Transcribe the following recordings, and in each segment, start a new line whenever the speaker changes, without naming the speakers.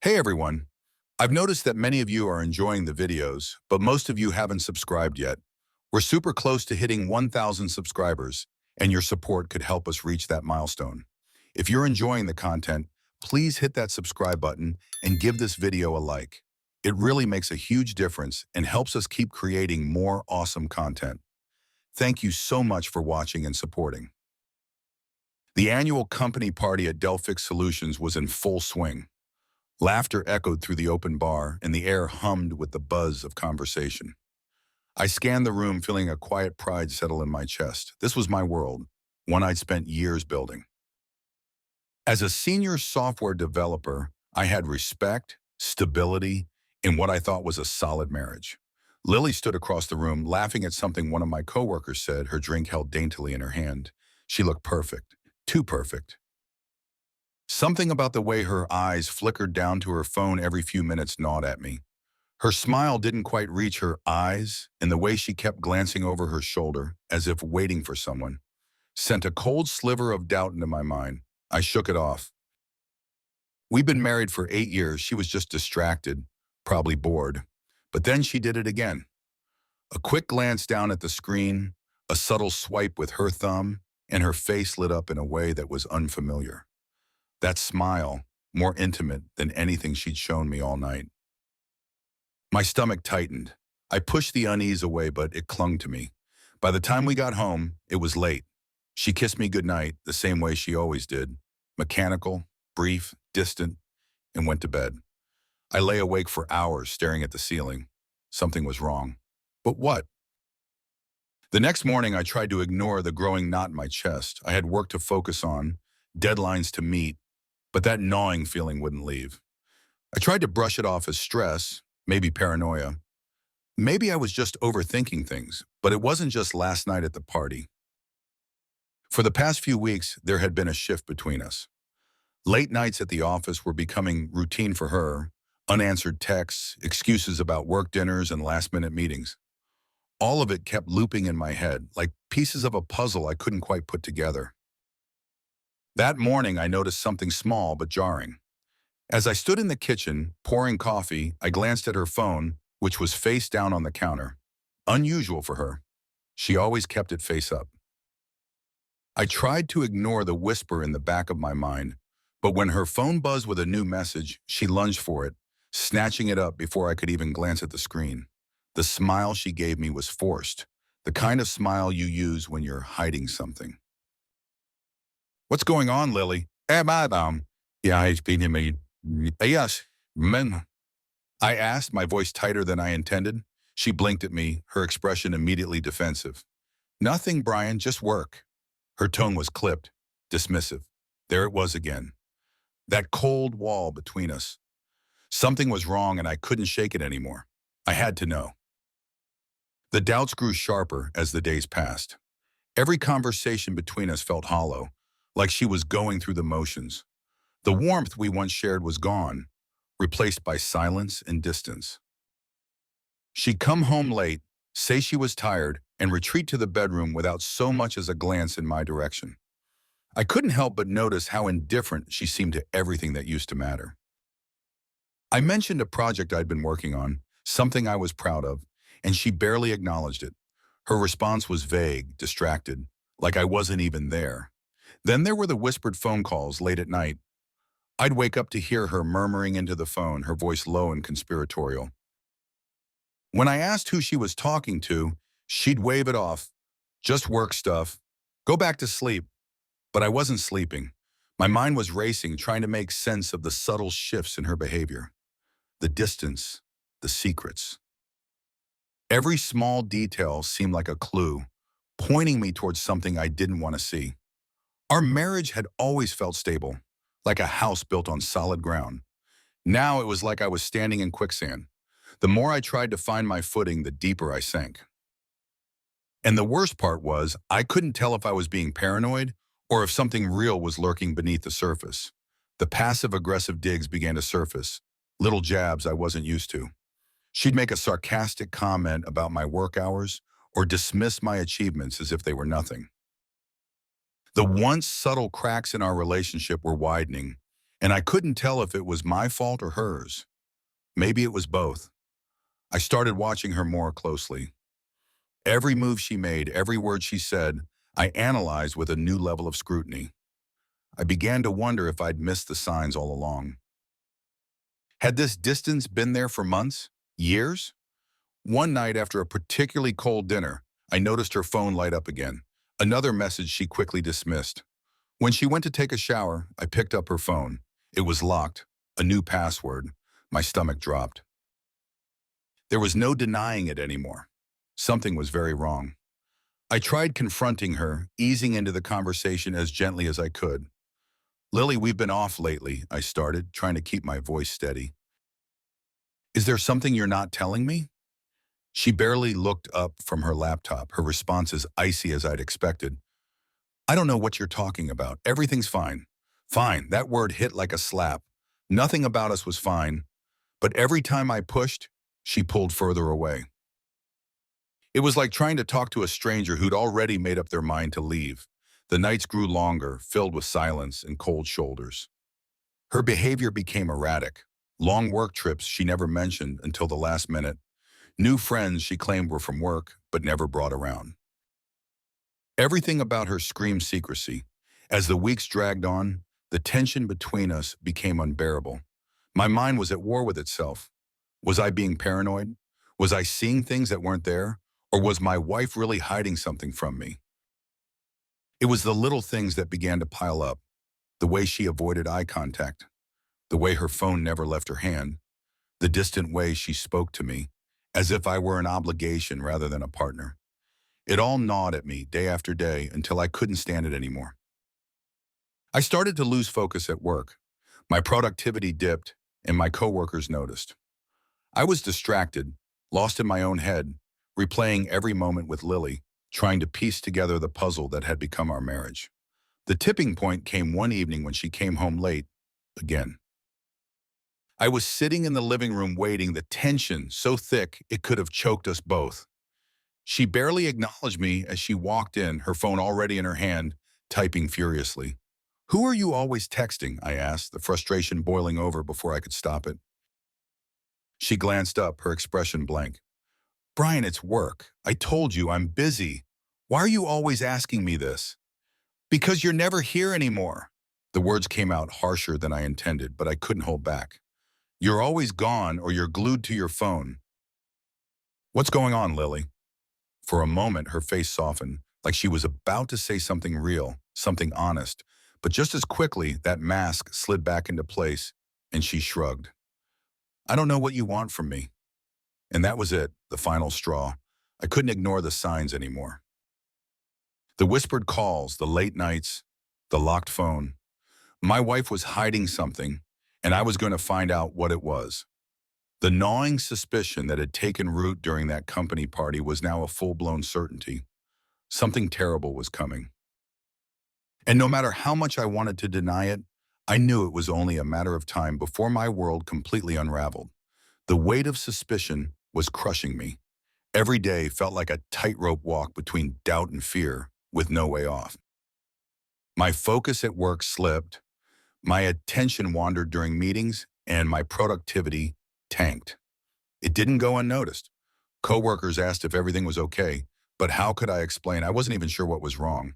Hey everyone, I've noticed that many of you are enjoying the videos, but most of you haven't subscribed yet. We're super close to hitting 1,000 subscribers, and your support could help us reach that milestone. If you're enjoying the content, please hit that subscribe button and give this video a like. It really makes a huge difference and helps us keep creating more awesome content. Thank you so much for watching and supporting. The annual company party at Delphix Solutions was in full swing. Laughter echoed through the open bar, and the air hummed with the buzz of conversation. I scanned the room, feeling a quiet pride settle in my chest. This was my world, one I'd spent years building. As a senior software developer, I had respect, stability, and what I thought was a solid marriage. Lily stood across the room, laughing at something one of my coworkers said, her drink held daintily in her hand. She looked perfect, too perfect. Something about the way her eyes flickered down to her phone every few minutes gnawed at me. Her smile didn't quite reach her eyes, and the way she kept glancing over her shoulder, as if waiting for someone, sent a cold sliver of doubt into my mind. I shook it off. We'd been married for 8 years. She was just distracted, probably bored. But then she did it again. A quick glance down at the screen, a subtle swipe with her thumb, and her face lit up in a way that was unfamiliar. That smile, more intimate than anything she'd shown me all night. My stomach tightened. I pushed the unease away, but it clung to me. By the time we got home, it was late. She kissed me goodnight, the same way she always did. Mechanical, brief, distant, and went to bed. I lay awake for hours staring at the ceiling. Something was wrong. But what? The next morning, I tried to ignore the growing knot in my chest. I had work to focus on, deadlines to meet, but that gnawing feeling wouldn't leave. I tried to brush it off as stress, maybe paranoia. Maybe I was just overthinking things, but it wasn't just last night at the party. For the past few weeks, there had been a shift between us. Late nights at the office were becoming routine for her, unanswered texts, excuses about work dinners, and last-minute meetings. All of it kept looping in my head, like pieces of a puzzle I couldn't quite put together. That morning, I noticed something small but jarring. As I stood in the kitchen, pouring coffee, I glanced at her phone, which was face down on the counter. Unusual for her. She always kept it face up. I tried to ignore the whisper in the back of my mind, but when her phone buzzed with a new message, she lunged for it, snatching it up before I could even glance at the screen. The smile she gave me was forced, the kind of smile you use when you're hiding something. "What's going on, Lily?" Madam. Yeah, it's been me. Yes, men. I asked, my voice tighter than I intended. She blinked at me, her expression immediately defensive. "Nothing, Brian, just work." Her tone was clipped, dismissive. There it was again. That cold wall between us. Something was wrong and I couldn't shake it anymore. I had to know. The doubts grew sharper as the days passed. Every conversation between us felt hollow, like she was going through the motions. The warmth we once shared was gone, replaced by silence and distance. She'd come home late, say she was tired, and retreat to the bedroom without so much as a glance in my direction. I couldn't help but notice how indifferent she seemed to everything that used to matter. I mentioned a project I'd been working on, something I was proud of, and she barely acknowledged it. Her response was vague, distracted, like I wasn't even there. Then there were the whispered phone calls late at night. I'd wake up to hear her murmuring into the phone, her voice low and conspiratorial. When I asked who she was talking to, she'd wave it off. "Just work stuff. Go back to sleep." But I wasn't sleeping. My mind was racing, trying to make sense of the subtle shifts in her behavior. The distance, the secrets. Every small detail seemed like a clue, pointing me towards something I didn't want to see. Our marriage had always felt stable, like a house built on solid ground. Now it was like I was standing in quicksand. The more I tried to find my footing, the deeper I sank. And the worst part was, I couldn't tell if I was being paranoid or if something real was lurking beneath the surface. The passive-aggressive digs began to surface, little jabs I wasn't used to. She'd make a sarcastic comment about my work hours or dismiss my achievements as if they were nothing. The once subtle cracks in our relationship were widening, and I couldn't tell if it was my fault or hers. Maybe it was both. I started watching her more closely. Every move she made, every word she said, I analyzed with a new level of scrutiny. I began to wonder if I'd missed the signs all along. Had this distance been there for months? Years? One night after a particularly cold dinner, I noticed her phone light up again. Another message she quickly dismissed. When she went to take a shower, I picked up her phone. It was locked, a new password. My stomach dropped. There was no denying it anymore. Something was very wrong. I tried confronting her, easing into the conversation as gently as I could. "Lily, we've been off lately," I started, trying to keep my voice steady. "Is there something you're not telling me?" She barely looked up from her laptop, her response as icy as I'd expected. "I don't know what you're talking about. Everything's fine." Fine, that word hit like a slap. Nothing about us was fine, but every time I pushed, she pulled further away. It was like trying to talk to a stranger who'd already made up their mind to leave. The nights grew longer, filled with silence and cold shoulders. Her behavior became erratic. Long work trips she never mentioned until the last minute. New friends she claimed were from work, but never brought around. Everything about her screamed secrecy. As the weeks dragged on, the tension between us became unbearable. My mind was at war with itself. Was I being paranoid? Was I seeing things that weren't there? Or was my wife really hiding something from me? It was the little things that began to pile up. The way she avoided eye contact. The way her phone never left her hand. The distant way she spoke to me, as if I were an obligation rather than a partner. It all gnawed at me day after day until I couldn't stand it anymore. I started to lose focus at work. My productivity dipped, and my coworkers noticed. I was distracted, lost in my own head, replaying every moment with Lily, trying to piece together the puzzle that had become our marriage. The tipping point came one evening when she came home late, again. I was sitting in the living room waiting, the tension so thick it could have choked us both. She barely acknowledged me as she walked in, her phone already in her hand, typing furiously. "Who are you always texting?" I asked, the frustration boiling over before I could stop it. She glanced up, her expression blank. "Brian, it's work. I told you I'm busy. Why are you always asking me this?" "Because you're never here anymore." The words came out harsher than I intended, but I couldn't hold back. "You're always gone or you're glued to your phone." "What's going on, Lily?" For a moment, her face softened, like she was about to say something real, something honest. But just as quickly, that mask slid back into place, and she shrugged. "I don't know what you want from me." And that was it, the final straw. I couldn't ignore the signs anymore. The whispered calls, the late nights, the locked phone. My wife was hiding something, and I was going to find out what it was. The gnawing suspicion that had taken root during that company party was now a full-blown certainty. Something terrible was coming. And no matter how much I wanted to deny it, I knew it was only a matter of time before my world completely unraveled. The weight of suspicion was crushing me. Every day felt like a tightrope walk between doubt and fear, with no way off. My focus at work slipped, my attention wandered during meetings, and my productivity tanked. It didn't go unnoticed. Coworkers asked if everything was okay, but how could I explain? I wasn't even sure what was wrong.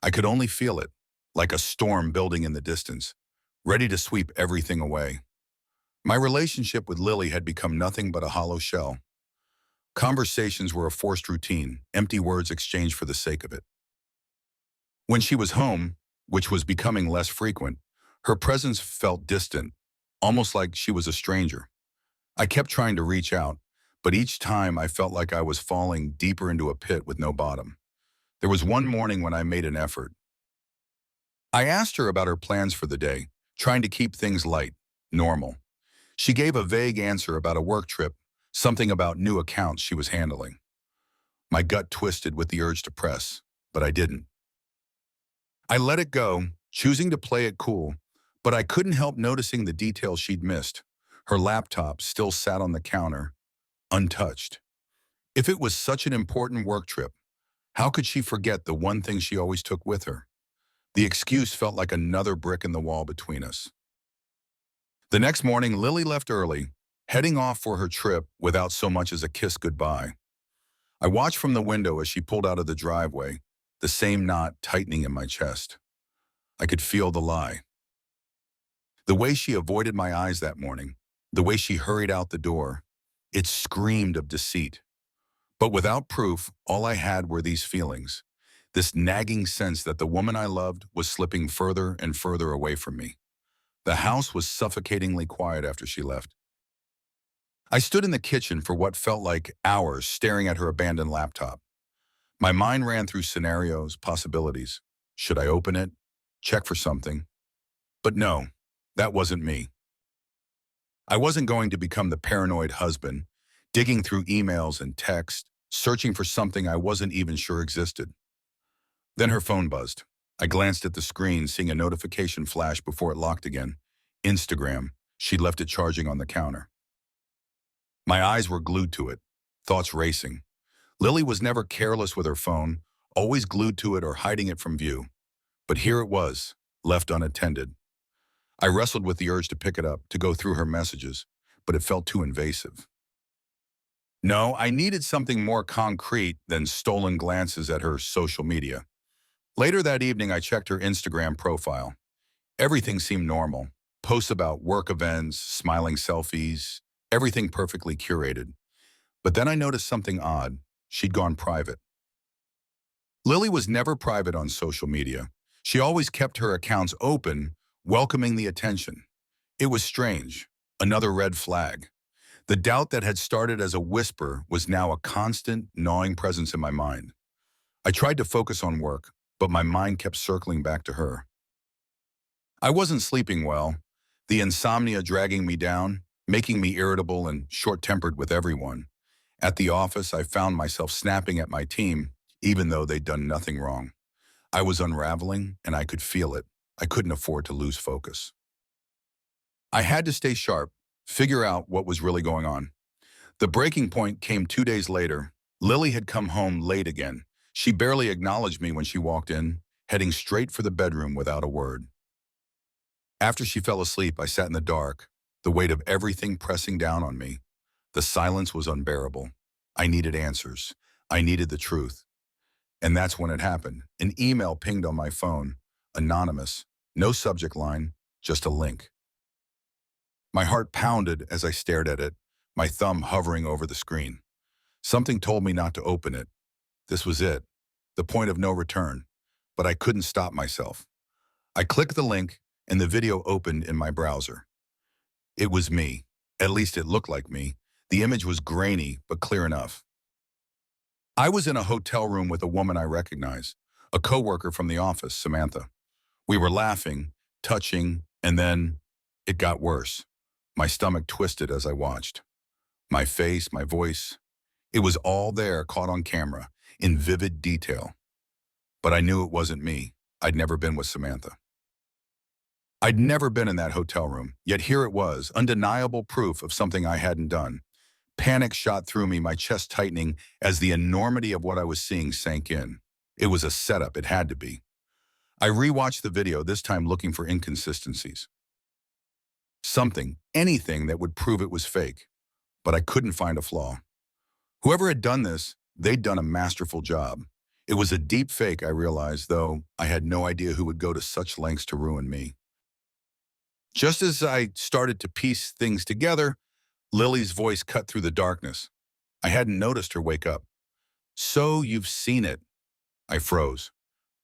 I could only feel it, like a storm building in the distance, ready to sweep everything away. My relationship with Lily had become nothing but a hollow shell. Conversations were a forced routine, empty words exchanged for the sake of it. When she was home, which was becoming less frequent, her presence felt distant, almost like she was a stranger. I kept trying to reach out, but each time I felt like I was falling deeper into a pit with no bottom. There was one morning when I made an effort. I asked her about her plans for the day, trying to keep things light, normal. She gave a vague answer about a work trip, something about new accounts she was handling. My gut twisted with the urge to press, but I didn't. I let it go, choosing to play it cool, but I couldn't help noticing the details she'd missed. Her laptop still sat on the counter, untouched. If it was such an important work trip, how could she forget the one thing she always took with her? The excuse felt like another brick in the wall between us. The next morning, Lily left early, heading off for her trip without so much as a kiss goodbye. I watched from the window as she pulled out of the driveway, the same knot tightening in my chest. I could feel the lie. The way she avoided my eyes that morning, the way she hurried out the door, it screamed of deceit. But without proof, all I had were these feelings, this nagging sense that the woman I loved was slipping further and further away from me. The house was suffocatingly quiet after she left. I stood in the kitchen for what felt like hours staring at her abandoned laptop. My mind ran through scenarios, possibilities. Should I open it? Check for something? But no, that wasn't me. I wasn't going to become the paranoid husband, digging through emails and texts, searching for something I wasn't even sure existed. Then her phone buzzed. I glanced at the screen, seeing a notification flash before it locked again. Instagram. She'd left it charging on the counter. My eyes were glued to it, thoughts racing. Lily was never careless with her phone, always glued to it or hiding it from view. But here it was, left unattended. I wrestled with the urge to pick it up, to go through her messages, but it felt too invasive. No, I needed something more concrete than stolen glances at her social media. Later that evening, I checked her Instagram profile. Everything seemed normal. Posts about work events, smiling selfies, everything perfectly curated. But then I noticed something odd. She'd gone private. Lily was never private on social media. She always kept her accounts open, welcoming the attention. It was strange, another red flag. The doubt that had started as a whisper was now a constant, gnawing presence in my mind. I tried to focus on work, but my mind kept circling back to her. I wasn't sleeping well, the insomnia dragging me down, making me irritable and short-tempered with everyone. At the office, I found myself snapping at my team, even though they'd done nothing wrong. I was unraveling, and I could feel it. I couldn't afford to lose focus. I had to stay sharp, figure out what was really going on. The breaking point came 2 days later. Lily had come home late again. She barely acknowledged me when she walked in, heading straight for the bedroom without a word. After she fell asleep, I sat in the dark, the weight of everything pressing down on me. The silence was unbearable. I needed answers. I needed the truth. And that's when it happened. An email pinged on my phone, anonymous, no subject line, just a link. My heart pounded as I stared at it, my thumb hovering over the screen. Something told me not to open it. This was it, the point of no return, but I couldn't stop myself. I clicked the link, and the video opened in my browser. It was me. At least it looked like me. The image was grainy, but clear enough. I was in a hotel room with a woman I recognize, a coworker from the office, Samantha. We were laughing, touching, and then it got worse. My stomach twisted as I watched. My face, my voice, it was all there, caught on camera, in vivid detail. But I knew it wasn't me. I'd never been with Samantha. I'd never been in that hotel room, yet here it was, undeniable proof of something I hadn't done. Panic shot through me, my chest tightening as the enormity of what I was seeing sank in. It was a setup, it had to be. I rewatched the video, this time looking for inconsistencies. Something, anything that would prove it was fake. But I couldn't find a flaw. Whoever had done this, they'd done a masterful job. It was a deep fake, I realized, though I had no idea who would go to such lengths to ruin me. Just as I started to piece things together, Lily's voice cut through the darkness. I hadn't noticed her wake up. "So you've seen it." I froze.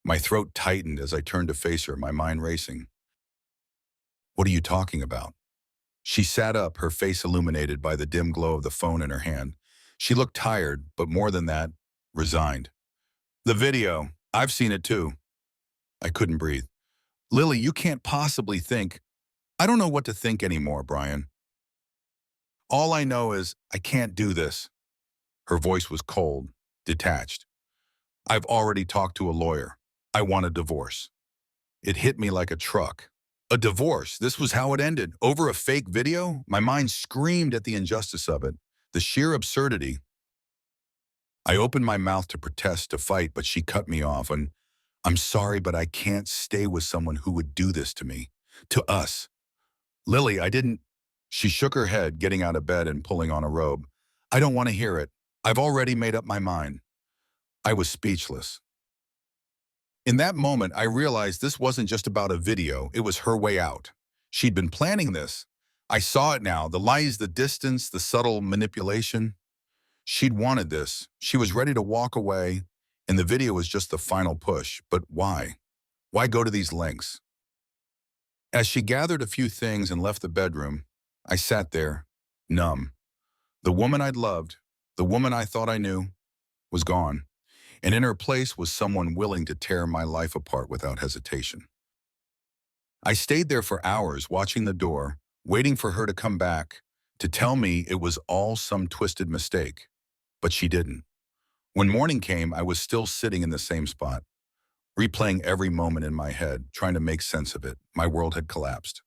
My throat tightened as I turned to face her, my mind racing. "What are you talking about?" She sat up, her face illuminated by the dim glow of the phone in her hand. She looked tired, but more than that, resigned. "The video. I've seen it too." I couldn't breathe. "Lily, you can't possibly think—" "I don't know what to think anymore, Brian. All I know is I can't do this." Her voice was cold, detached. "I've already talked to a lawyer. I want a divorce." It hit me like a truck. A divorce, this was how it ended. Over a fake video? My mind screamed at the injustice of it, the sheer absurdity. I opened my mouth to protest, to fight, but she cut me off, and I'm sorry, but I can't stay with someone who would do this to me. To us. Lily, I didn't. She shook her head, getting out of bed and pulling on a robe. I don't want to hear it. I've already made up my mind. I was speechless. In that moment, I realized this wasn't just about a video, it was her way out. She'd been planning this. I saw it now, the lies, the distance, the subtle manipulation. She'd wanted this. She was ready to walk away, and the video was just the final push. But why? Why go to these lengths? As she gathered a few things and left the bedroom, I sat there, numb. The woman I'd loved, the woman I thought I knew, was gone. And in her place was someone willing to tear my life apart without hesitation. I stayed there for hours watching the door, waiting for her to come back, to tell me it was all some twisted mistake. But she didn't. When morning came, I was still sitting in the same spot, replaying every moment in my head, trying to make sense of it. My world had collapsed.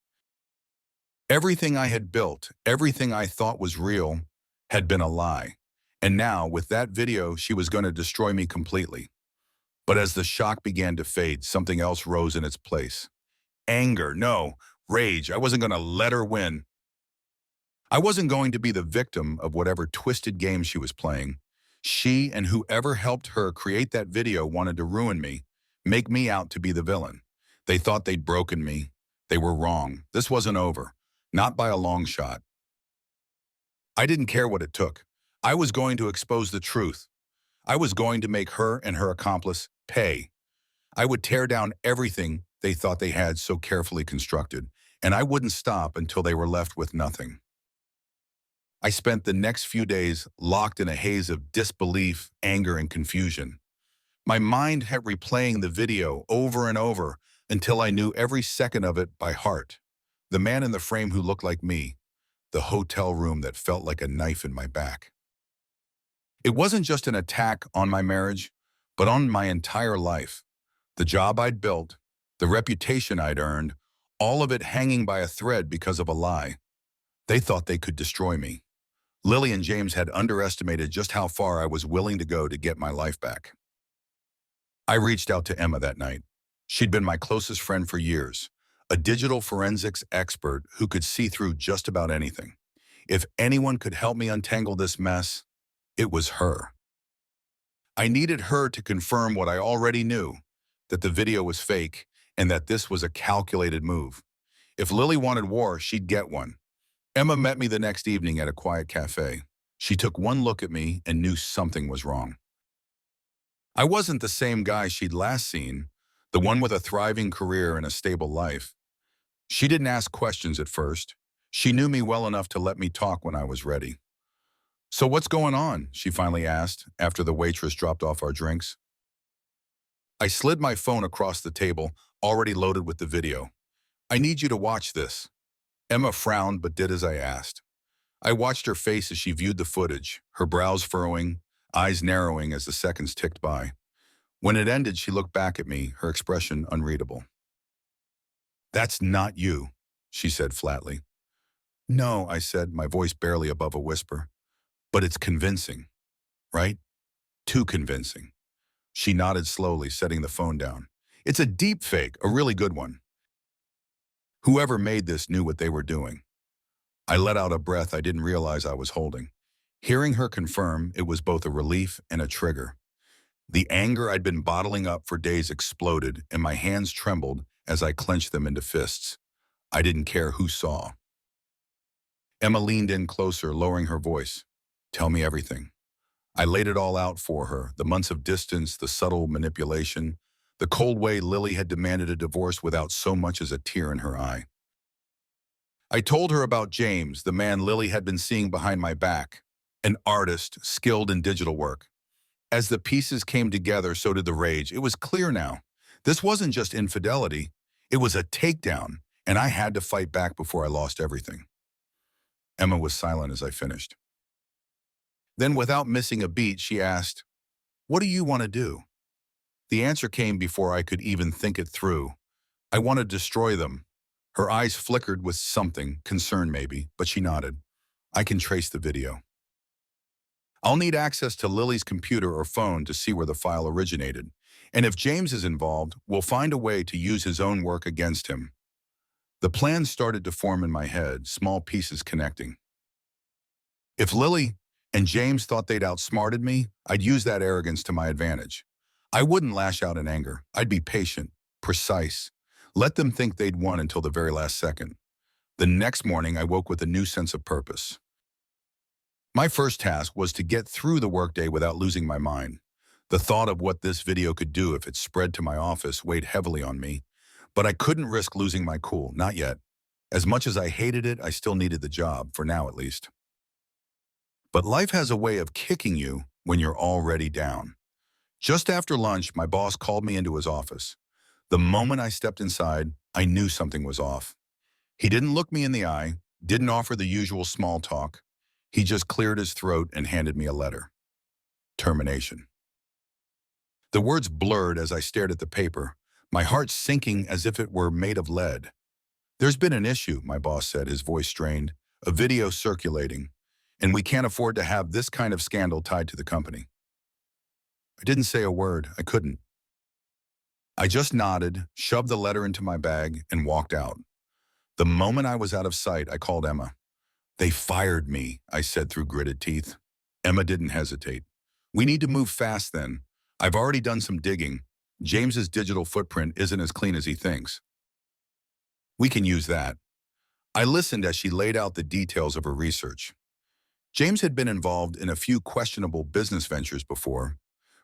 Everything I had built, everything I thought was real, had been a lie. And now, with that video, she was going to destroy me completely. But as the shock began to fade, something else rose in its place. Anger, no, rage. I wasn't going to let her win. I wasn't going to be the victim of whatever twisted game she was playing. She and whoever helped her create that video wanted to ruin me, make me out to be the villain. They thought they'd broken me. They were wrong. This wasn't over. Not by a long shot. I didn't care what it took. I was going to expose the truth. I was going to make her and her accomplice pay. I would tear down everything they thought they had so carefully constructed, and I wouldn't stop until they were left with nothing. I spent the next few days locked in a haze of disbelief, anger, and confusion. My mind had replaying the video over and over until I knew every second of it by heart. The man in the frame who looked like me, the hotel room that felt like a knife in my back. It wasn't just an attack on my marriage, but on my entire life. The job I'd built, the reputation I'd earned, all of it hanging by a thread because of a lie. They thought they could destroy me. Lily and James had underestimated just how far I was willing to go to get my life back. I reached out to Emma that night. She'd been my closest friend for years, a digital forensics expert who could see through just about anything. If anyone could help me untangle this mess, it was her. I needed her to confirm what I already knew, that the video was fake and that this was a calculated move. If Lily wanted war, she'd get one. Emma met me the next evening at a quiet cafe. She took one look at me and knew something was wrong. I wasn't the same guy she'd last seen, the one with a thriving career and a stable life. She didn't ask questions at first. She knew me well enough to let me talk when I was ready. "So what's going on?" she finally asked after the waitress dropped off our drinks. I slid my phone across the table, already loaded with the video. "I need you to watch this." Emma frowned but did as I asked. I watched her face as she viewed the footage, her brows furrowing, eyes narrowing as the seconds ticked by. When it ended, she looked back at me, her expression unreadable. "That's not you," she said flatly. "No," I said, my voice barely above a whisper. "But it's convincing, right? Too convincing." She nodded slowly, setting the phone down. "It's a deep fake, a really good one. Whoever made this knew what they were doing." I let out a breath I didn't realize I was holding. Hearing her confirm, it was both a relief and a trigger. The anger I'd been bottling up for days exploded, and my hands trembled as I clenched them into fists. I didn't care who saw. Emma leaned in closer, lowering her voice. "Tell me everything." I laid it all out for her, the months of distance, the subtle manipulation, the cold way Lily had demanded a divorce without so much as a tear in her eye. I told her about James, the man Lily had been seeing behind my back, an artist skilled in digital work. As the pieces came together, so did the rage. It was clear now. This wasn't just infidelity. It was a takedown, and I had to fight back before I lost everything. Emma was silent as I finished. Then, without missing a beat, she asked, "What do you want to do?" The answer came before I could even think it through. "I want to destroy them." Her eyes flickered with something, concern maybe, but she nodded. "I can trace the video. I'll need access to Lily's computer or phone to see where the file originated. And if James is involved, we'll find a way to use his own work against him. The plan started to form in my head, small pieces connecting. If Lily and James thought they'd outsmarted me, I'd use that arrogance to my advantage. I wouldn't lash out in anger. I'd be patient, precise. Let them think they'd won until the very last second. The next morning, I woke with a new sense of purpose. My first task was to get through the workday without losing my mind. The thought of what this video could do if it spread to my office weighed heavily on me, but I couldn't risk losing my cool, not yet. As much as I hated it, I still needed the job, for now at least. But life has a way of kicking you when you're already down. Just after lunch, my boss called me into his office. The moment I stepped inside, I knew something was off. He didn't look me in the eye, didn't offer the usual small talk. He just cleared his throat and handed me a letter. Termination. The words blurred as I stared at the paper, my heart sinking as if it were made of lead. There's been an issue, my boss said, his voice strained, a video circulating, and we can't afford to have this kind of scandal tied to the company. I didn't say a word. I couldn't. I just nodded, shoved the letter into my bag, and walked out. The moment I was out of sight, I called Emma. They fired me, I said through gritted teeth. Emma didn't hesitate. We need to move fast then. I've already done some digging. James's digital footprint isn't as clean as he thinks. We can use that. I listened as she laid out the details of her research. James had been involved in a few questionable business ventures before,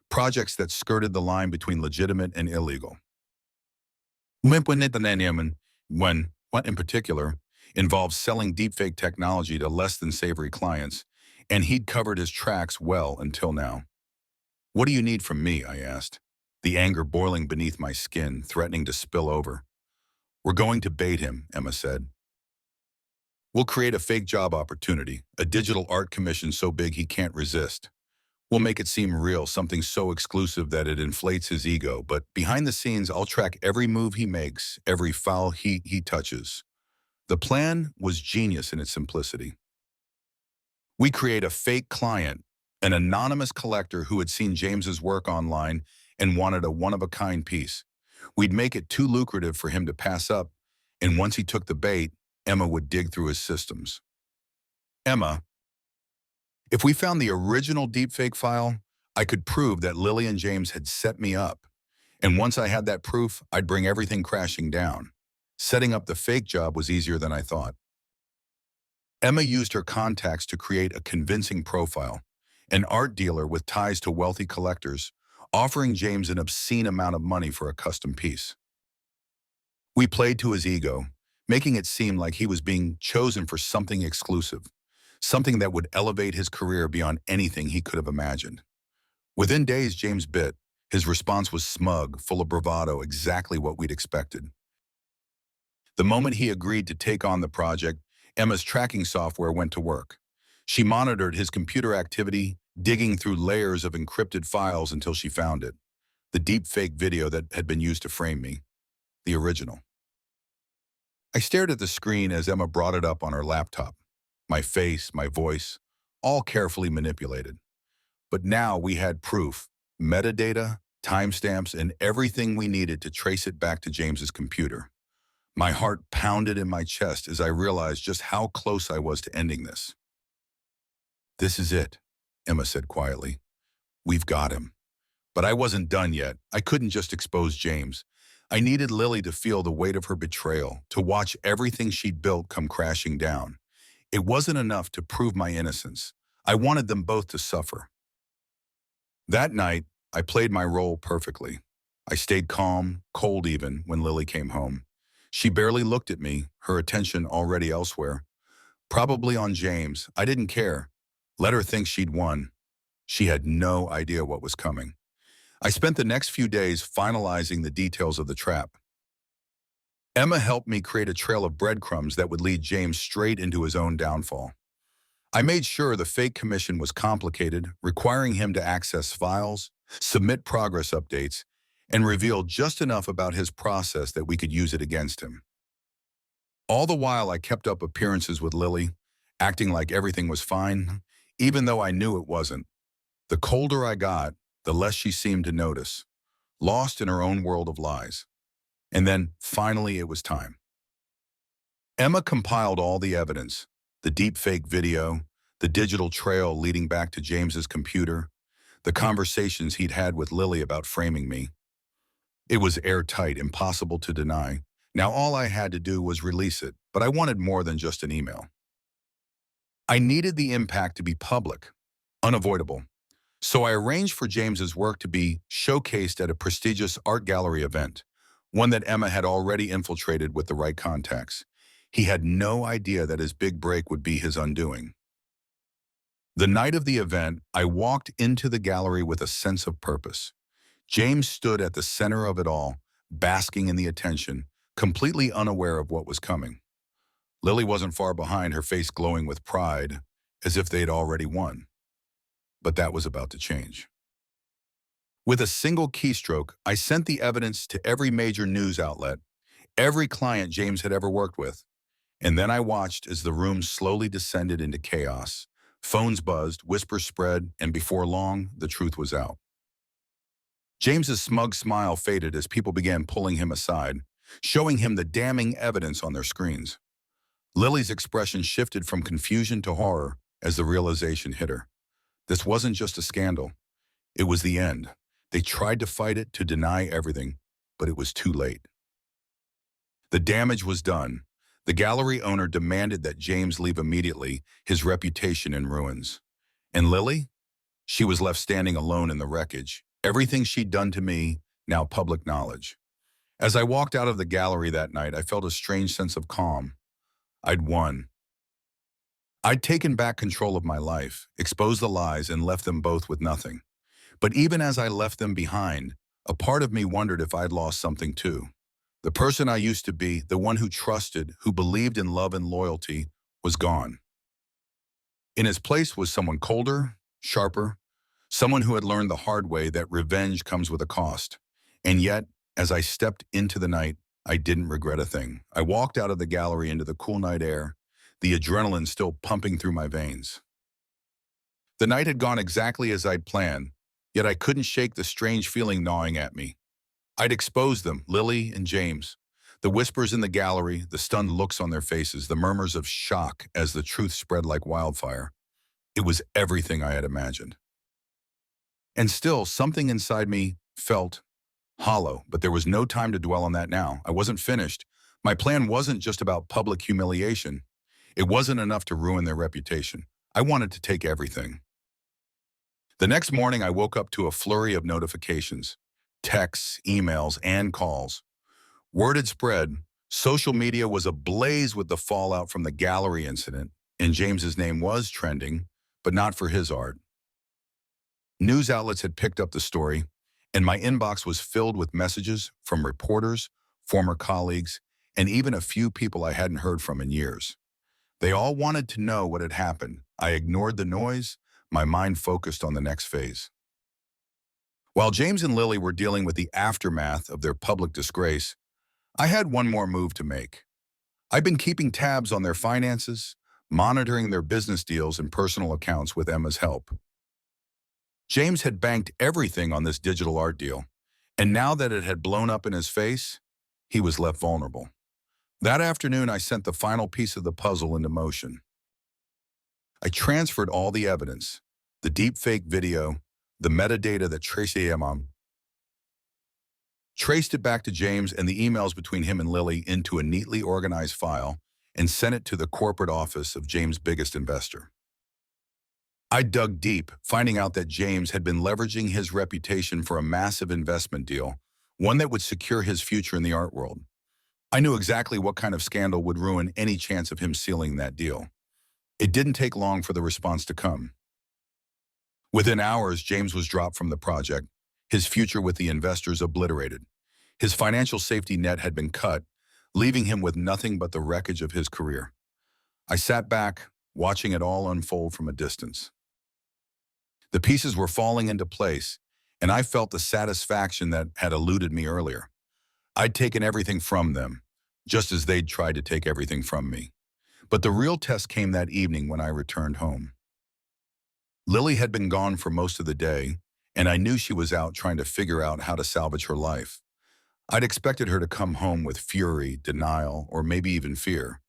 projects that skirted the line between legitimate and illegal. One in particular, involved selling deepfake technology to less than savory clients, and he'd covered his tracks well until now. What do you need from me? I asked, the anger boiling beneath my skin, threatening to spill over. We're going to bait him, Emma said. We'll create a fake job opportunity, a digital art commission so big he can't resist. We'll make it seem real, something so exclusive that it inflates his ego, but behind the scenes, I'll track every move he makes, every foul he touches. The plan was genius in its simplicity. We create a fake client, an anonymous collector who had seen James's work online and wanted a one-of-a-kind piece. We'd make it too lucrative for him to pass up, and once he took the bait, Emma would dig through his systems. Emma, if we found the original deepfake file, I could prove that Lily and James had set me up. And once I had that proof, I'd bring everything crashing down. Setting up the fake job was easier than I thought. Emma used her contacts to create a convincing profile, an art dealer with ties to wealthy collectors, offering James an obscene amount of money for a custom piece. We played to his ego, making it seem like he was being chosen for something exclusive, something that would elevate his career beyond anything he could have imagined. Within days, James bit. His response was smug, full of bravado, exactly what we'd expected. The moment he agreed to take on the project, Emma's tracking software went to work. She monitored his computer activity, digging through layers of encrypted files until she found it. The deepfake video that had been used to frame me. The original. I stared at the screen as Emma brought it up on her laptop. My face, my voice, all carefully manipulated. But now we had proof, metadata, timestamps, and everything we needed to trace it back to James's computer. My heart pounded in my chest as I realized just how close I was to ending this. This is it, Emma said quietly. We've got him. But I wasn't done yet. I couldn't just expose James. I needed Lily to feel the weight of her betrayal, to watch everything she'd built come crashing down. It wasn't enough to prove my innocence. I wanted them both to suffer. That night, I played my role perfectly. I stayed calm, cold even, when Lily came home. She barely looked at me, her attention already elsewhere. Probably on James. I didn't care. Let her think she'd won. She had no idea what was coming. I spent the next few days finalizing the details of the trap. Emma helped me create a trail of breadcrumbs that would lead James straight into his own downfall. I made sure the fake commission was complicated, requiring him to access files, submit progress updates, and reveal just enough about his process that we could use it against him. All the while, I kept up appearances with Lily, acting like everything was fine, even though I knew it wasn't. The colder I got, the less she seemed to notice. lost in her own world of lies. And then, finally, it was time. Emma compiled all the evidence, the deepfake video, the digital trail leading back to James's computer, the conversations he'd had with Lily about framing me. It was airtight, impossible to deny. Now all I had to do was release it, but I wanted more than just an email. I needed the impact to be public, unavoidable. So I arranged for James's work to be showcased at a prestigious art gallery event, one that Emma had already infiltrated with the right contacts. He had no idea that his big break would be his undoing. The night of the event, I walked into the gallery with a sense of purpose. James stood at the center of it all, basking in the attention, completely unaware of what was coming. Lily wasn't far behind, her face glowing with pride, as if they'd already won. But that was about to change. With a single keystroke, I sent the evidence to every major news outlet, every client James had ever worked with. And then I watched as the room slowly descended into chaos. Phones buzzed, whispers spread, and before long, the truth was out. James's smug smile faded as people began pulling him aside, showing him the damning evidence on their screens. Lily's expression shifted from confusion to horror as the realization hit her. This wasn't just a scandal. It was the end. They tried to fight it, to deny everything, but it was too late. The damage was done. The gallery owner demanded that James leave immediately, his reputation in ruins. And Lily? She was left standing alone in the wreckage. Everything she'd done to me, now public knowledge. As I walked out of the gallery that night, I felt a strange sense of calm. I'd won. I'd taken back control of my life, exposed the lies, and left them both with nothing. But even as I left them behind, a part of me wondered if I'd lost something too. The person I used to be, the one who trusted, who believed in love and loyalty, was gone. In his place was someone colder, sharper, someone who had learned the hard way that revenge comes with a cost. And yet, as I stepped into the night, I didn't regret a thing. I walked out of the gallery into the cool night air, the adrenaline still pumping through my veins. The night had gone exactly as I'd planned, yet I couldn't shake the strange feeling gnawing at me. I'd exposed them, Lily and James. The whispers in the gallery, the stunned looks on their faces, the murmurs of shock as the truth spread like wildfire. It was everything I had imagined. And still, something inside me felt hollow, but there was no time to dwell on that now. I wasn't finished. My plan wasn't just about public humiliation. It wasn't enough to ruin their reputation. I wanted to take everything. The next morning, I woke up to a flurry of notifications, texts, emails, and calls. Word had spread. Social media was ablaze with the fallout from the gallery incident, and James's name was trending, but not for his art. News outlets had picked up the story, and my inbox was filled with messages from reporters, former colleagues, and even a few people I hadn't heard from in years. They all wanted to know what had happened. I ignored the noise, my mind focused on the next phase. While James and Lily were dealing with the aftermath of their public disgrace, I had one more move to make. I'd been keeping tabs on their finances, monitoring their business deals and personal accounts with Emma's help. James had banked everything on this digital art deal, and now that it had blown up in his face, he was left vulnerable. That afternoon, I sent the final piece of the puzzle into motion. I transferred all the evidence, the deepfake video, the metadata that traced it back to James and the emails between him and Lily into a neatly organized file and sent it to the corporate office of James' biggest investor. I dug deep, finding out that James had been leveraging his reputation for a massive investment deal, one that would secure his future in the art world. I knew exactly what kind of scandal would ruin any chance of him sealing that deal. It didn't take long for the response to come. Within hours, James was dropped from the project, his future with the investors obliterated. His financial safety net had been cut, leaving him with nothing but the wreckage of his career. I sat back, watching it all unfold from a distance. The pieces were falling into place, and I felt the satisfaction that had eluded me earlier. I'd taken everything from them, just as they'd tried to take everything from me. But the real test came that evening when I returned home. Lily had been gone for most of the day, and I knew she was out trying to figure out how to salvage her life. I'd expected her to come home with fury, denial, or maybe even fear.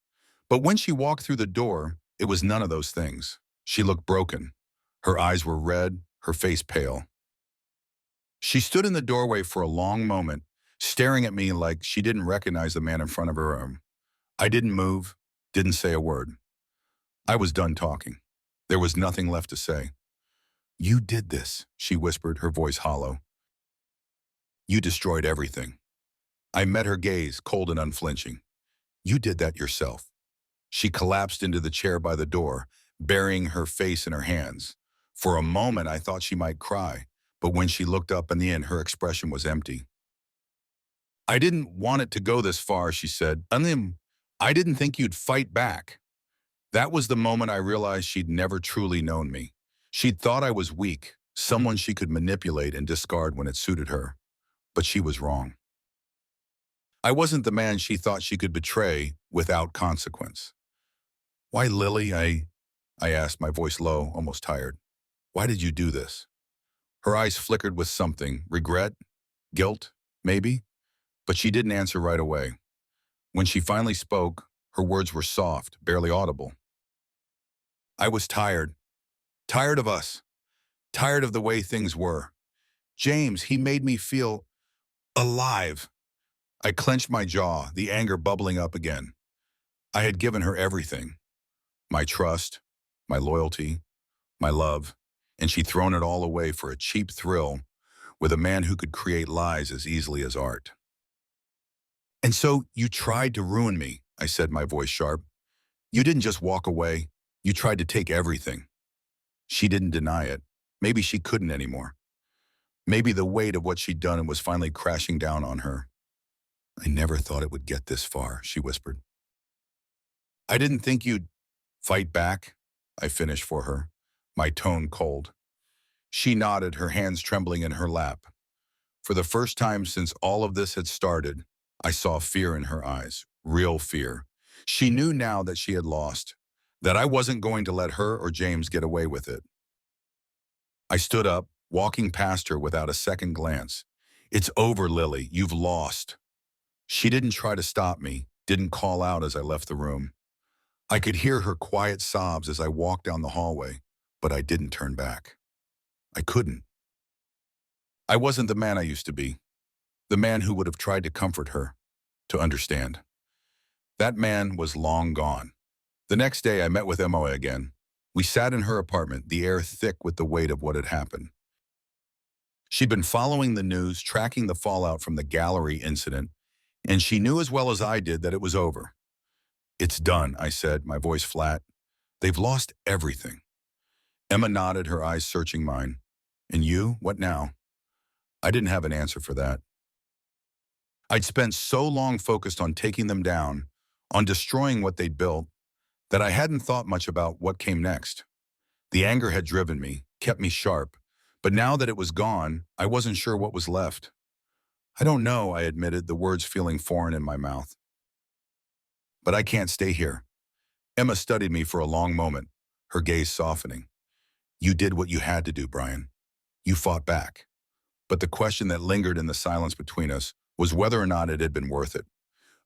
But when she walked through the door, it was none of those things. She looked broken. Her eyes were red, her face pale. She stood in the doorway for a long moment, staring at me like she didn't recognize the man in front of her. I didn't move, didn't say a word. I was done talking. There was nothing left to say. "You did this," she whispered, her voice hollow. "You destroyed everything." I met her gaze, cold and unflinching. "You did that yourself." She collapsed into the chair by the door, burying her face in her hands. For a moment, I thought she might cry, but when she looked up in the end, her expression was empty. "I didn't want it to go this far," she said. "I didn't think you'd fight back." That was the moment I realized she'd never truly known me. She'd thought I was weak, someone she could manipulate and discard when it suited her. But she was wrong. I wasn't the man she thought she could betray without consequence. "Why, Lily?" I asked, my voice low, almost tired. "Why did you do this?" Her eyes flickered with something, regret, guilt, maybe, but she didn't answer right away. When she finally spoke, her words were soft, barely audible. "I was tired. Tired of us. Tired of the way things were. James, he made me feel alive." I clenched my jaw, the anger bubbling up again. I had given her everything. My trust, my loyalty, my love, and she'd thrown it all away for a cheap thrill with a man who could create lies as easily as art. "And so you tried to ruin me," I said, my voice sharp. "You didn't just walk away. You tried to take everything." She didn't deny it. Maybe she couldn't anymore. Maybe the weight of what she'd done was finally crashing down on her. "I never thought it would get this far," she whispered. "I didn't think you'd fight back," I finished for her, my tone cold. She nodded, her hands trembling in her lap. For the first time since all of this had started, I saw fear in her eyes, real fear. She knew now that she had lost, that I wasn't going to let her or James get away with it. I stood up, walking past her without a second glance. "It's over, Lily. You've lost." She didn't try to stop me, didn't call out as I left the room. I could hear her quiet sobs as I walked down the hallway, but I didn't turn back. I couldn't. I wasn't the man I used to be, the man who would have tried to comfort her, to understand. That man was long gone. The next day, I met with Emma again. We sat in her apartment, the air thick with the weight of what had happened. She'd been following the news, tracking the fallout from the gallery incident, and she knew as well as I did that it was over. "It's done," I said, my voice flat. "They've lost everything." Emma nodded, her eyes searching mine. "And you? What now?" I didn't have an answer for that. I'd spent so long focused on taking them down, on destroying what they'd built, that I hadn't thought much about what came next. The anger had driven me, kept me sharp, but now that it was gone, I wasn't sure what was left. "I don't know," I admitted, the words feeling foreign in my mouth. "But I can't stay here." Emma studied me for a long moment, her gaze softening. "You did what you had to do, Brian. You fought back." But the question that lingered in the silence between us was whether or not it had been worth it.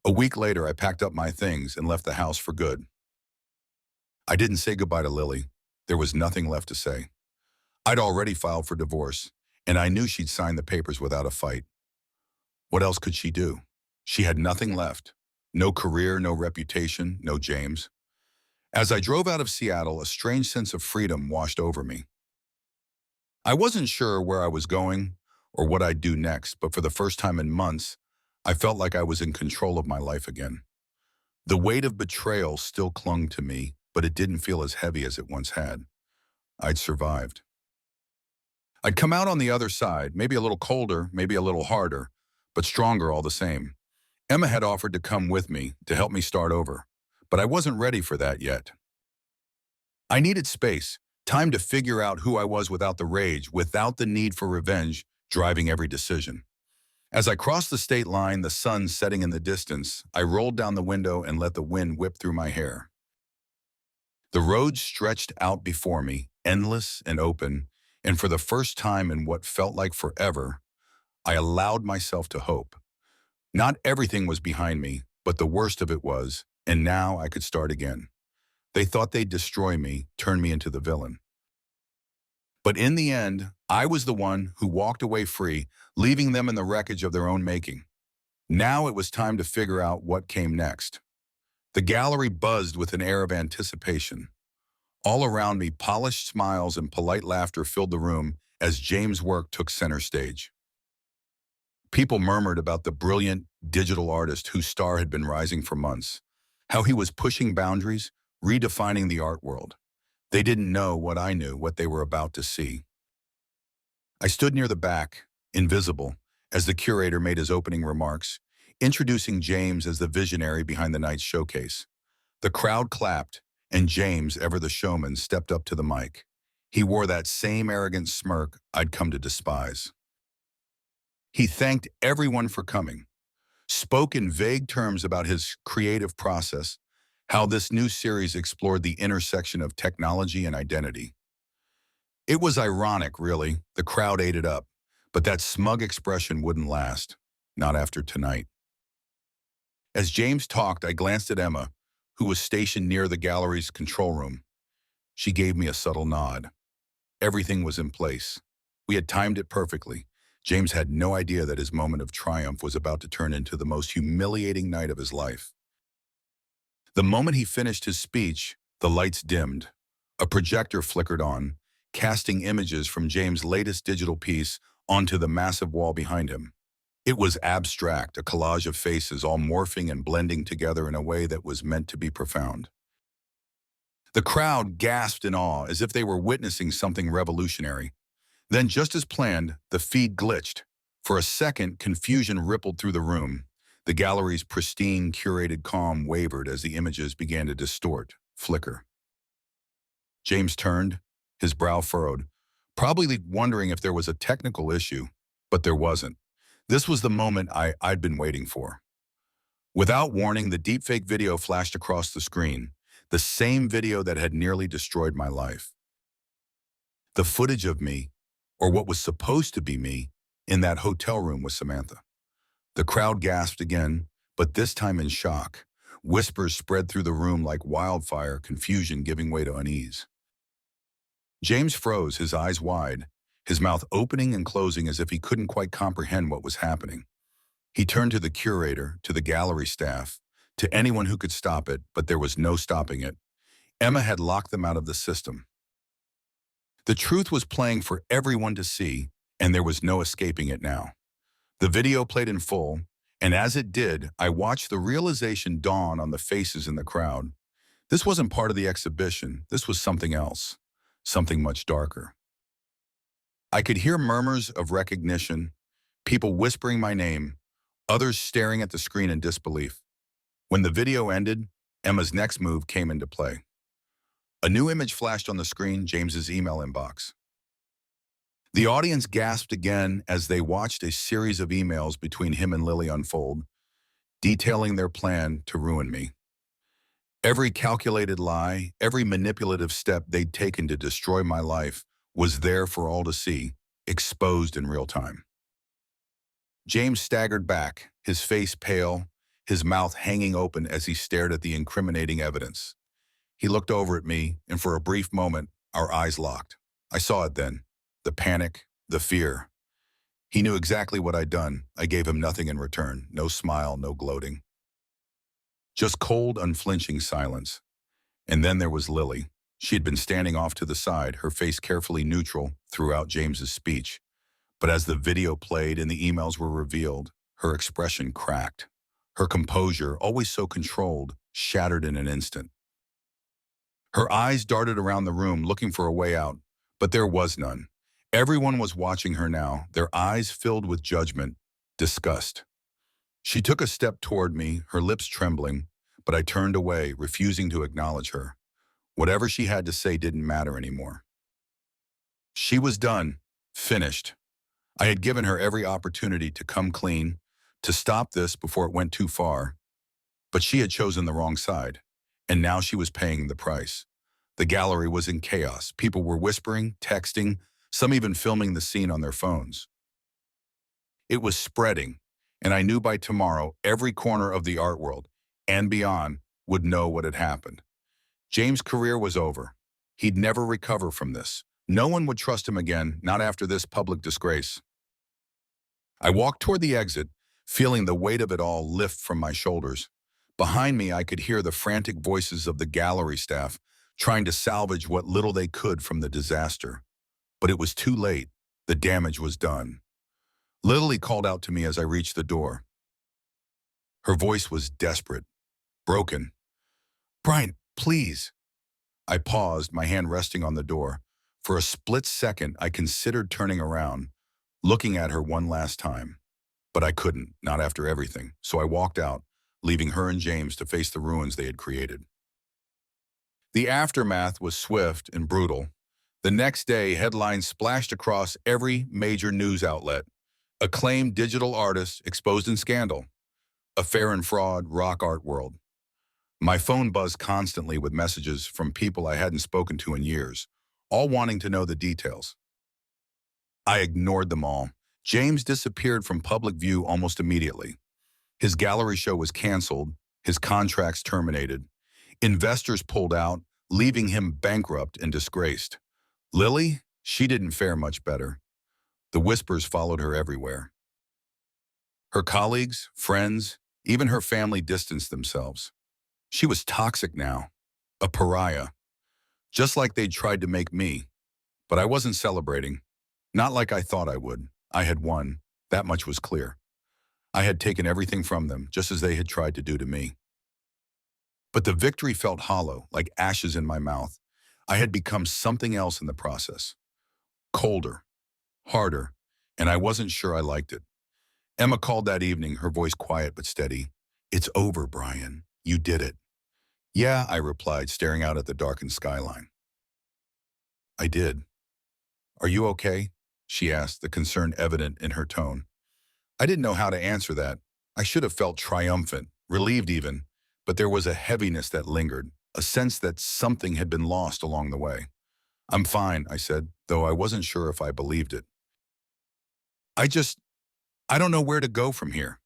A week later, I packed up my things and left the house for good. I didn't say goodbye to Lily. There was nothing left to say. I'd already filed for divorce, and I knew she'd sign the papers without a fight. What else could she do? She had nothing left. No career, no reputation, no James. As I drove out of Seattle, a strange sense of freedom washed over me. I wasn't sure where I was going or what I'd do next, but for the first time in months, I felt like I was in control of my life again. The weight of betrayal still clung to me, but it didn't feel as heavy as it once had. I'd survived. I'd come out on the other side, maybe a little colder, maybe a little harder, but stronger all the same. Emma had offered to come with me to help me start over, but I wasn't ready for that yet. I needed space, time to figure out who I was without the rage, without the need for revenge driving every decision. As I crossed the state line, the sun setting in the distance, I rolled down the window and let the wind whip through my hair. The road stretched out before me, endless and open, And for the first time in what felt like forever, I allowed myself to hope. Not everything was behind me, but the worst of it was, and now I could start again. They thought they'd destroy me, turn me into the villain. But in the end, I was the one who walked away free, leaving them in the wreckage of their own making. Now it was time to figure out what came next. The gallery buzzed with an air of anticipation. All around me, polished smiles and polite laughter filled the room as James' work took center stage. People murmured about the brilliant digital artist whose star had been rising for months, how he was pushing boundaries, redefining the art world. They didn't know what I knew, what they were about to see. I stood near the back, invisible, as the curator made his opening remarks, introducing James as the visionary behind the night's showcase. The crowd clapped, and James, ever the showman, stepped up to the mic. He wore that same arrogant smirk I'd come to despise. He thanked everyone for coming, spoke in vague terms about his creative process, how this new series explored the intersection of technology and identity. It was ironic, really. The crowd ate it up, but that smug expression wouldn't last, not after tonight. As James talked, I glanced at Emma, who was stationed near the gallery's control room. She gave me a subtle nod. Everything was in place. We had timed it perfectly. James had no idea that his moment of triumph was about to turn into the most humiliating night of his life. The moment he finished his speech, the lights dimmed. A projector flickered on, casting images from James' latest digital piece onto the massive wall behind him. It was abstract, a collage of faces all morphing and blending together in a way that was meant to be profound. The crowd gasped in awe as if they were witnessing something revolutionary. Then, just as planned, the feed glitched. For a second, confusion rippled through the room. The gallery's pristine, curated calm wavered as the images began to distort, flicker. James turned, his brow furrowed, probably wondering if there was a technical issue, but there wasn't. This was the moment I'd been waiting for. Without warning, the deepfake video flashed across the screen, the same video that had nearly destroyed my life. The footage of me, or what was supposed to be me, in that hotel room with Samantha. The crowd gasped again, but this time in shock. Whispers spread through the room like wildfire, confusion giving way to unease. James froze, his eyes wide, his mouth opening and closing as if he couldn't quite comprehend what was happening. He turned to the curator, to the gallery staff, to anyone who could stop it, but there was no stopping it. Emma had locked them out of the system. The truth was playing for everyone to see, and there was no escaping it now. The video played in full, and as it did, I watched the realization dawn on the faces in the crowd. This wasn't part of the exhibition. This was something else, something much darker. I could hear murmurs of recognition, people whispering my name, others staring at the screen in disbelief. When the video ended, Emma's next move came into play. A new image flashed on the screen, James's email inbox. The audience gasped again as they watched a series of emails between him and Lily unfold, detailing their plan to ruin me. Every calculated lie, every manipulative step they'd taken to destroy my life was there for all to see, exposed in real time. James staggered back, his face pale, his mouth hanging open as he stared at the incriminating evidence. He looked over at me, and for a brief moment, our eyes locked. I saw it then, the panic, the fear. He knew exactly what I'd done. I gave him nothing in return, no smile, no gloating. Just cold, unflinching silence. And then there was Lily. She had been standing off to the side, her face carefully neutral throughout James's speech. But as the video played and the emails were revealed, her expression cracked. Her composure, always so controlled, shattered in an instant. Her eyes darted around the room, looking for a way out, but there was none. Everyone was watching her now, their eyes filled with judgment, disgust. She took a step toward me, her lips trembling, but I turned away, refusing to acknowledge her. Whatever she had to say didn't matter anymore. She was done, finished. I had given her every opportunity to come clean, to stop this before it went too far. But she had chosen the wrong side, and now she was paying the price. The gallery was in chaos. People were whispering, texting, some even filming the scene on their phones. It was spreading, and I knew by tomorrow every corner of the art world and beyond would know what had happened. James' career was over. He'd never recover from this. No one would trust him again, not after this public disgrace. I walked toward the exit, feeling the weight of it all lift from my shoulders. Behind me, I could hear the frantic voices of the gallery staff trying to salvage what little they could from the disaster. But it was too late. The damage was done. Lily called out to me as I reached the door. Her voice was desperate, broken. "Brian, please." I paused, my hand resting on the door. For a split second, I considered turning around, looking at her one last time. But I couldn't, not after everything. So I walked out, leaving her and James to face the ruins they had created. The aftermath was swift and brutal. The next day, headlines splashed across every major news outlet. Acclaimed digital artist exposed in scandal. Affair and fraud, rock art world. My phone buzzed constantly with messages from people I hadn't spoken to in years, all wanting to know the details. I ignored them all. James disappeared from public view almost immediately. His gallery show was canceled, his contracts terminated. Investors pulled out, leaving him bankrupt and disgraced. Lily, she didn't fare much better. The whispers followed her everywhere. Her colleagues, friends, even her family distanced themselves. She was toxic now, a pariah, just like they'd tried to make me. But I wasn't celebrating, not like I thought I would. I had won, that much was clear. I had taken everything from them, just as they had tried to do to me. But the victory felt hollow, like ashes in my mouth. I had become something else in the process. Colder, harder, and I wasn't sure I liked it. Emma called that evening, her voice quiet but steady. "It's over, Brian. You did it." "Yeah," I replied, staring out at the darkened skyline. "I did." "Are you okay?" she asked, the concern evident in her tone. I didn't know how to answer that. I should have felt triumphant, relieved even, but there was a heaviness that lingered, a sense that something had been lost along the way. "I'm fine," I said, though I wasn't sure if I believed it. I don't know where to go from here."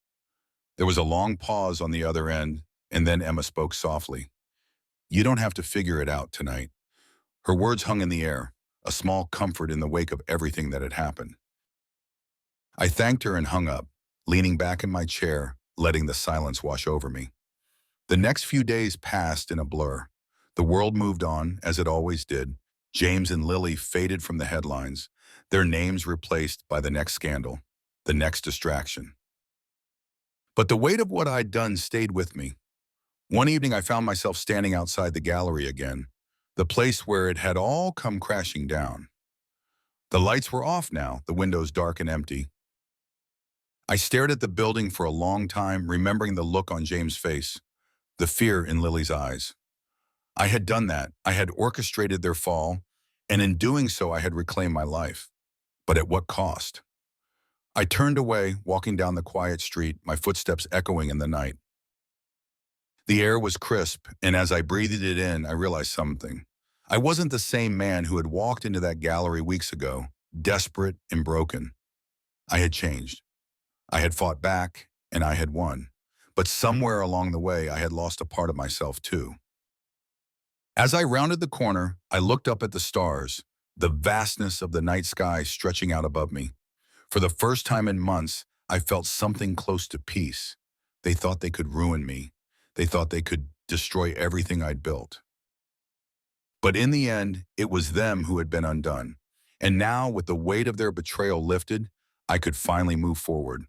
There was a long pause on the other end, and then Emma spoke softly. "You don't have to figure it out tonight." Her words hung in the air, a small comfort in the wake of everything that had happened. I thanked her and hung up, leaning back in my chair, letting the silence wash over me. The next few days passed in a blur. The world moved on, as it always did. James and Lily faded from the headlines, their names replaced by the next scandal, the next distraction. But the weight of what I'd done stayed with me. One evening I found myself standing outside the gallery again, the place where it had all come crashing down. The lights were off now, the windows dark and empty. I stared at the building for a long time, remembering the look on James' face, the fear in Lily's eyes. I had done that. I had orchestrated their fall, and in doing so I had reclaimed my life. But at what cost? I turned away, walking down the quiet street, my footsteps echoing in the night. The air was crisp, and as I breathed it in, I realized something. I wasn't the same man who had walked into that gallery weeks ago, desperate and broken. I had changed. I had fought back, and I had won. But somewhere along the way, I had lost a part of myself too. As I rounded the corner, I looked up at the stars, the vastness of the night sky stretching out above me. For the first time in months, I felt something close to peace. They thought they could ruin me. They thought they could destroy everything I'd built. But in the end, it was them who had been undone. And now, with the weight of their betrayal lifted, I could finally move forward.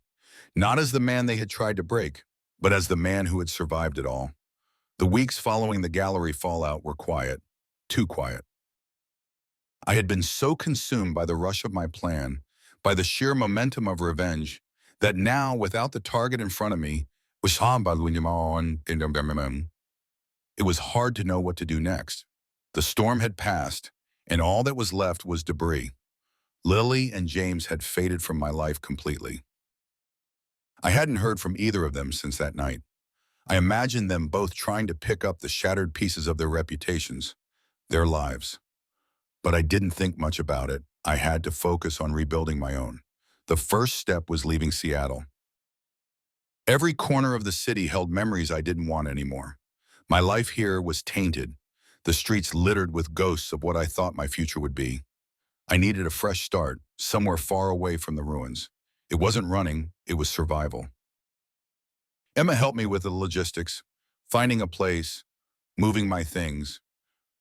Not as the man they had tried to break, but as the man who had survived it all. The weeks following the gallery fallout were quiet, too quiet. I had been so consumed by the rush of my plan, by the sheer momentum of revenge, that now, without the target in front of me, it was hard to know what to do next. The storm had passed, and all that was left was debris. Lily and James had faded from my life completely. I hadn't heard from either of them since that night. I imagined them both trying to pick up the shattered pieces of their reputations, their lives. But I didn't think much about it. I had to focus on rebuilding my own. The first step was leaving Seattle. Every corner of the city held memories I didn't want anymore. My life here was tainted, the streets littered with ghosts of what I thought my future would be. I needed a fresh start, somewhere far away from the ruins. It wasn't running, it was survival. Emma helped me with the logistics, finding a place, moving my things,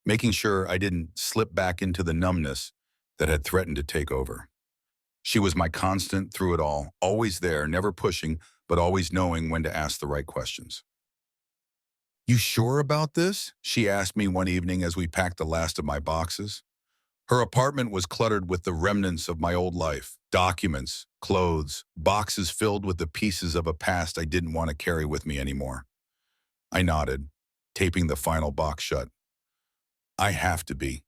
making sure I didn't slip back into the numbness that had threatened to take over. She was my constant through it all, always there, never pushing, but always knowing when to ask the right questions. "You sure about this?" she asked me one evening as we packed the last of my boxes. Her apartment was cluttered with the remnants of my old life, documents, clothes, boxes filled with the pieces of a past I didn't want to carry with me anymore. I nodded, taping the final box shut. "I have to be.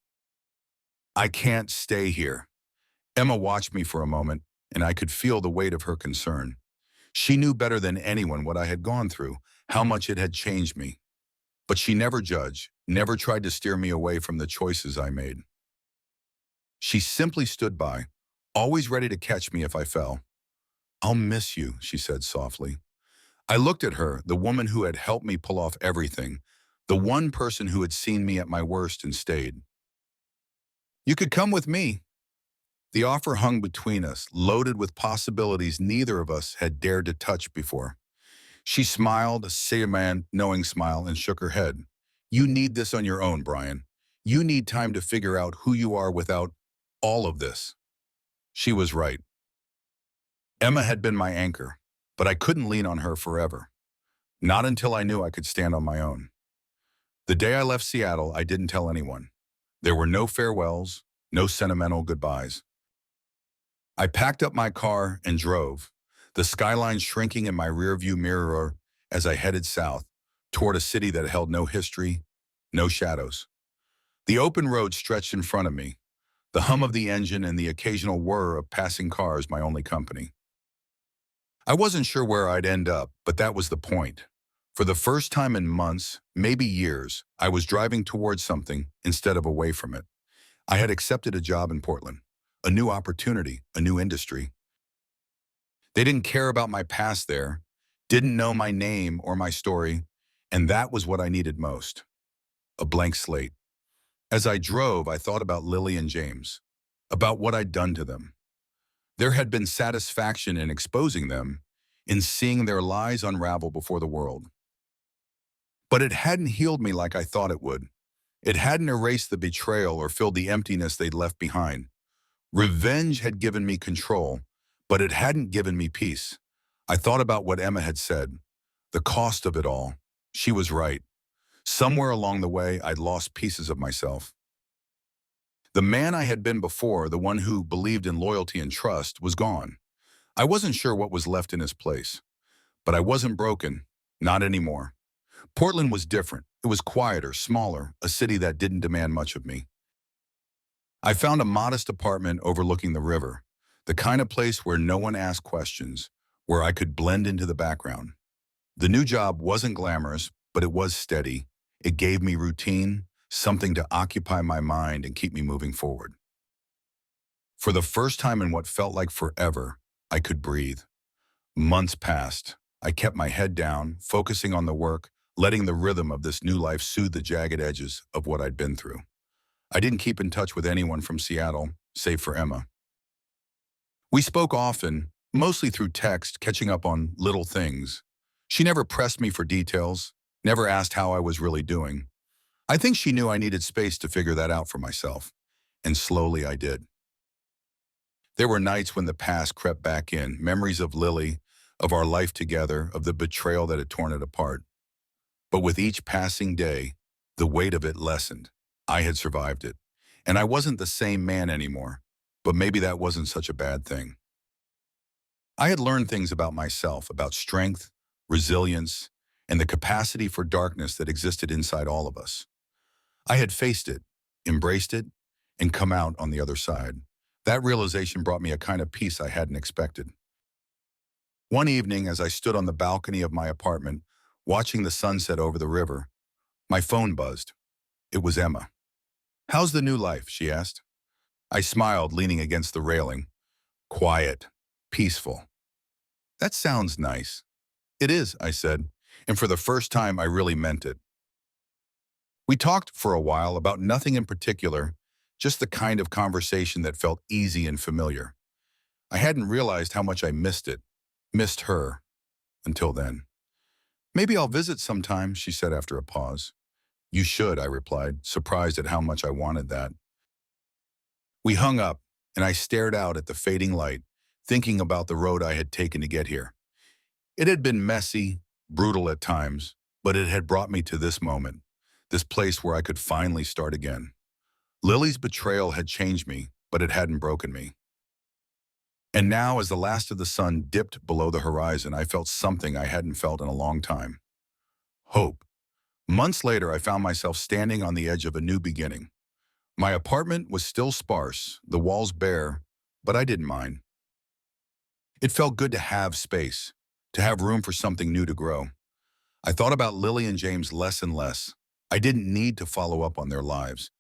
I can't stay here." Emma watched me for a moment, and I could feel the weight of her concern. She knew better than anyone what I had gone through, how much it had changed me. But she never judged, never tried to steer me away from the choices I made. She simply stood by, always ready to catch me if I fell. "I'll miss you," she said softly. I looked at her, the woman who had helped me pull off everything, the one person who had seen me at my worst and stayed. "You could come with me." The offer hung between us, loaded with possibilities neither of us had dared to touch before. She smiled, a say-a-man knowing smile, and shook her head. "You need this on your own, Brian. You need time to figure out who you are without all of this." She was right. Emma had been my anchor, but I couldn't lean on her forever. Not until I knew I could stand on my own. The day I left Seattle, I didn't tell anyone. There were no farewells, no sentimental goodbyes. I packed up my car and drove, the skyline shrinking in my rearview mirror as I headed south, toward a city that held no history, no shadows. The open road stretched in front of me, the hum of the engine and the occasional whir of passing cars my only company. I wasn't sure where I'd end up, but that was the point. For the first time in months, maybe years, I was driving towards something instead of away from it. I had accepted a job in Portland, a new opportunity, a new industry. They didn't care about my past there, didn't know my name or my story, and that was what I needed most, a blank slate. As I drove, I thought about Lily and James, about what I'd done to them. There had been satisfaction in exposing them, in seeing their lies unravel before the world. But it hadn't healed me like I thought it would. It hadn't erased the betrayal or filled the emptiness they'd left behind. Revenge had given me control, but it hadn't given me peace. I thought about what Emma had said, the cost of it all. She was right. Somewhere along the way, I'd lost pieces of myself. The man I had been before, the one who believed in loyalty and trust, was gone. I wasn't sure what was left in his place. But I wasn't broken, not anymore. Portland was different. It was quieter, smaller, a city that didn't demand much of me. I found a modest apartment overlooking the river, the kind of place where no one asked questions, where I could blend into the background. The new job wasn't glamorous, but it was steady. It gave me routine, something to occupy my mind and keep me moving forward. For the first time in what felt like forever, I could breathe. Months passed. I kept my head down, focusing on the work, letting the rhythm of this new life soothe the jagged edges of what I'd been through. I didn't keep in touch with anyone from Seattle, save for Emma. We spoke often, mostly through text, catching up on little things. She never pressed me for details, never asked how I was really doing. I think she knew I needed space to figure that out for myself, and slowly I did. There were nights when the past crept back in, memories of Lily, of our life together, of the betrayal that had torn it apart. But with each passing day, the weight of it lessened. I had survived it, and I wasn't the same man anymore, but maybe that wasn't such a bad thing. I had learned things about myself, about strength, resilience, and the capacity for darkness that existed inside all of us. I had faced it, embraced it, and come out on the other side. That realization brought me a kind of peace I hadn't expected. One evening, as I stood on the balcony of my apartment, watching the sunset over the river, my phone buzzed. It was Emma. "How's the new life?" she asked. I smiled, leaning against the railing. Quiet. Peaceful. That sounds nice. It is, I said, and for the first time I really meant it. We talked for a while about nothing in particular, just the kind of conversation that felt easy and familiar. I hadn't realized how much I missed it, missed her, until then. Maybe I'll visit sometime, she said after a pause. You should, I replied, surprised at how much I wanted that. We hung up, and I stared out at the fading light, thinking about the road I had taken to get here. It had been messy, brutal at times, but it had brought me to this moment, this place where I could finally start again. Lily's betrayal had changed me, but it hadn't broken me. And now, as the last of the sun dipped below the horizon, I felt something I hadn't felt in a long time. Hope. Months later, I found myself standing on the edge of a new beginning. My apartment was still sparse, the walls bare, but I didn't mind. It felt good to have space, to have room for something new to grow. I thought about Lily and James less and less. I didn't need to follow up on their lives,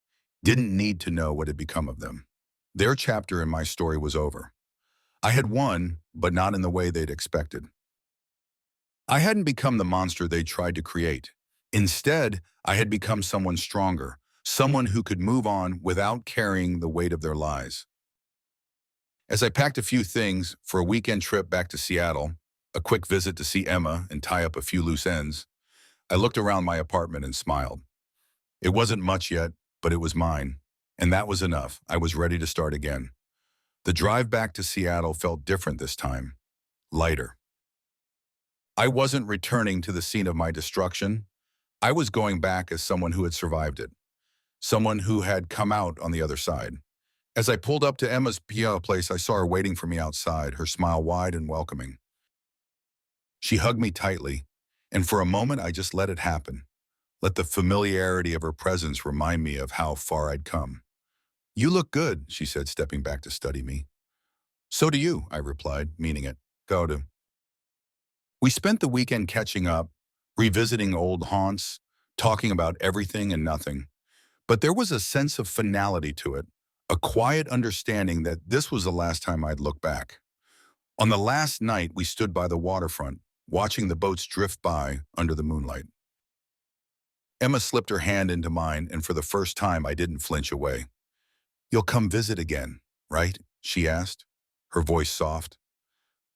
didn't need to know what had become of them. Their chapter in my story was over. I had won, but not in the way they'd expected. I hadn't become the monster they tried to create. Instead, I had become someone stronger, someone who could move on without carrying the weight of their lies. As I packed a few things for a weekend trip back to Seattle, a quick visit to see Emma and tie up a few loose ends, I looked around my apartment and smiled. It wasn't much yet, but it was mine, and that was enough. I was ready to start again. The drive back to Seattle felt different this time, lighter. I wasn't returning to the scene of my destruction. I was going back as someone who had survived it, someone who had come out on the other side. As I pulled up to Emma's PO place, I saw her waiting for me outside, her smile wide and welcoming. She hugged me tightly, and for a moment I just let it happen. Let the familiarity of her presence remind me of how far I'd come. You look good, she said, stepping back to study me. So do you, I replied, meaning it. Go to. We spent the weekend catching up, revisiting old haunts, talking about everything and nothing. But there was a sense of finality to it, a quiet understanding that this was the last time I'd look back. On the last night, we stood by the waterfront, watching the boats drift by under the moonlight. Emma slipped her hand into mine, and for the first time, I didn't flinch away. You'll come visit again, right? She asked, her voice soft.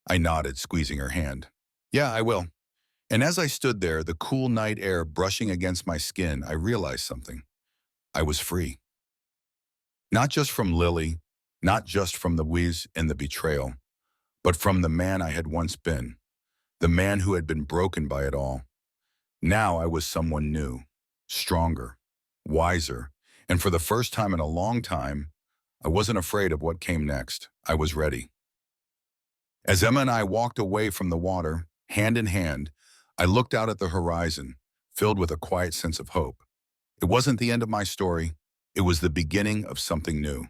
I nodded, squeezing her hand. Yeah, I will. And as I stood there, the cool night air brushing against my skin, I realized something. I was free. Not just from Lily, not just from the whiz and the betrayal, but from the man I had once been, the man who had been broken by it all. Now I was someone new, stronger, wiser, and for the first time in a long time, I wasn't afraid of what came next. I was ready. As Emma and I walked away from the water, hand in hand, I looked out at the horizon, filled with a quiet sense of hope. It wasn't the end of my story. It was the beginning of something new.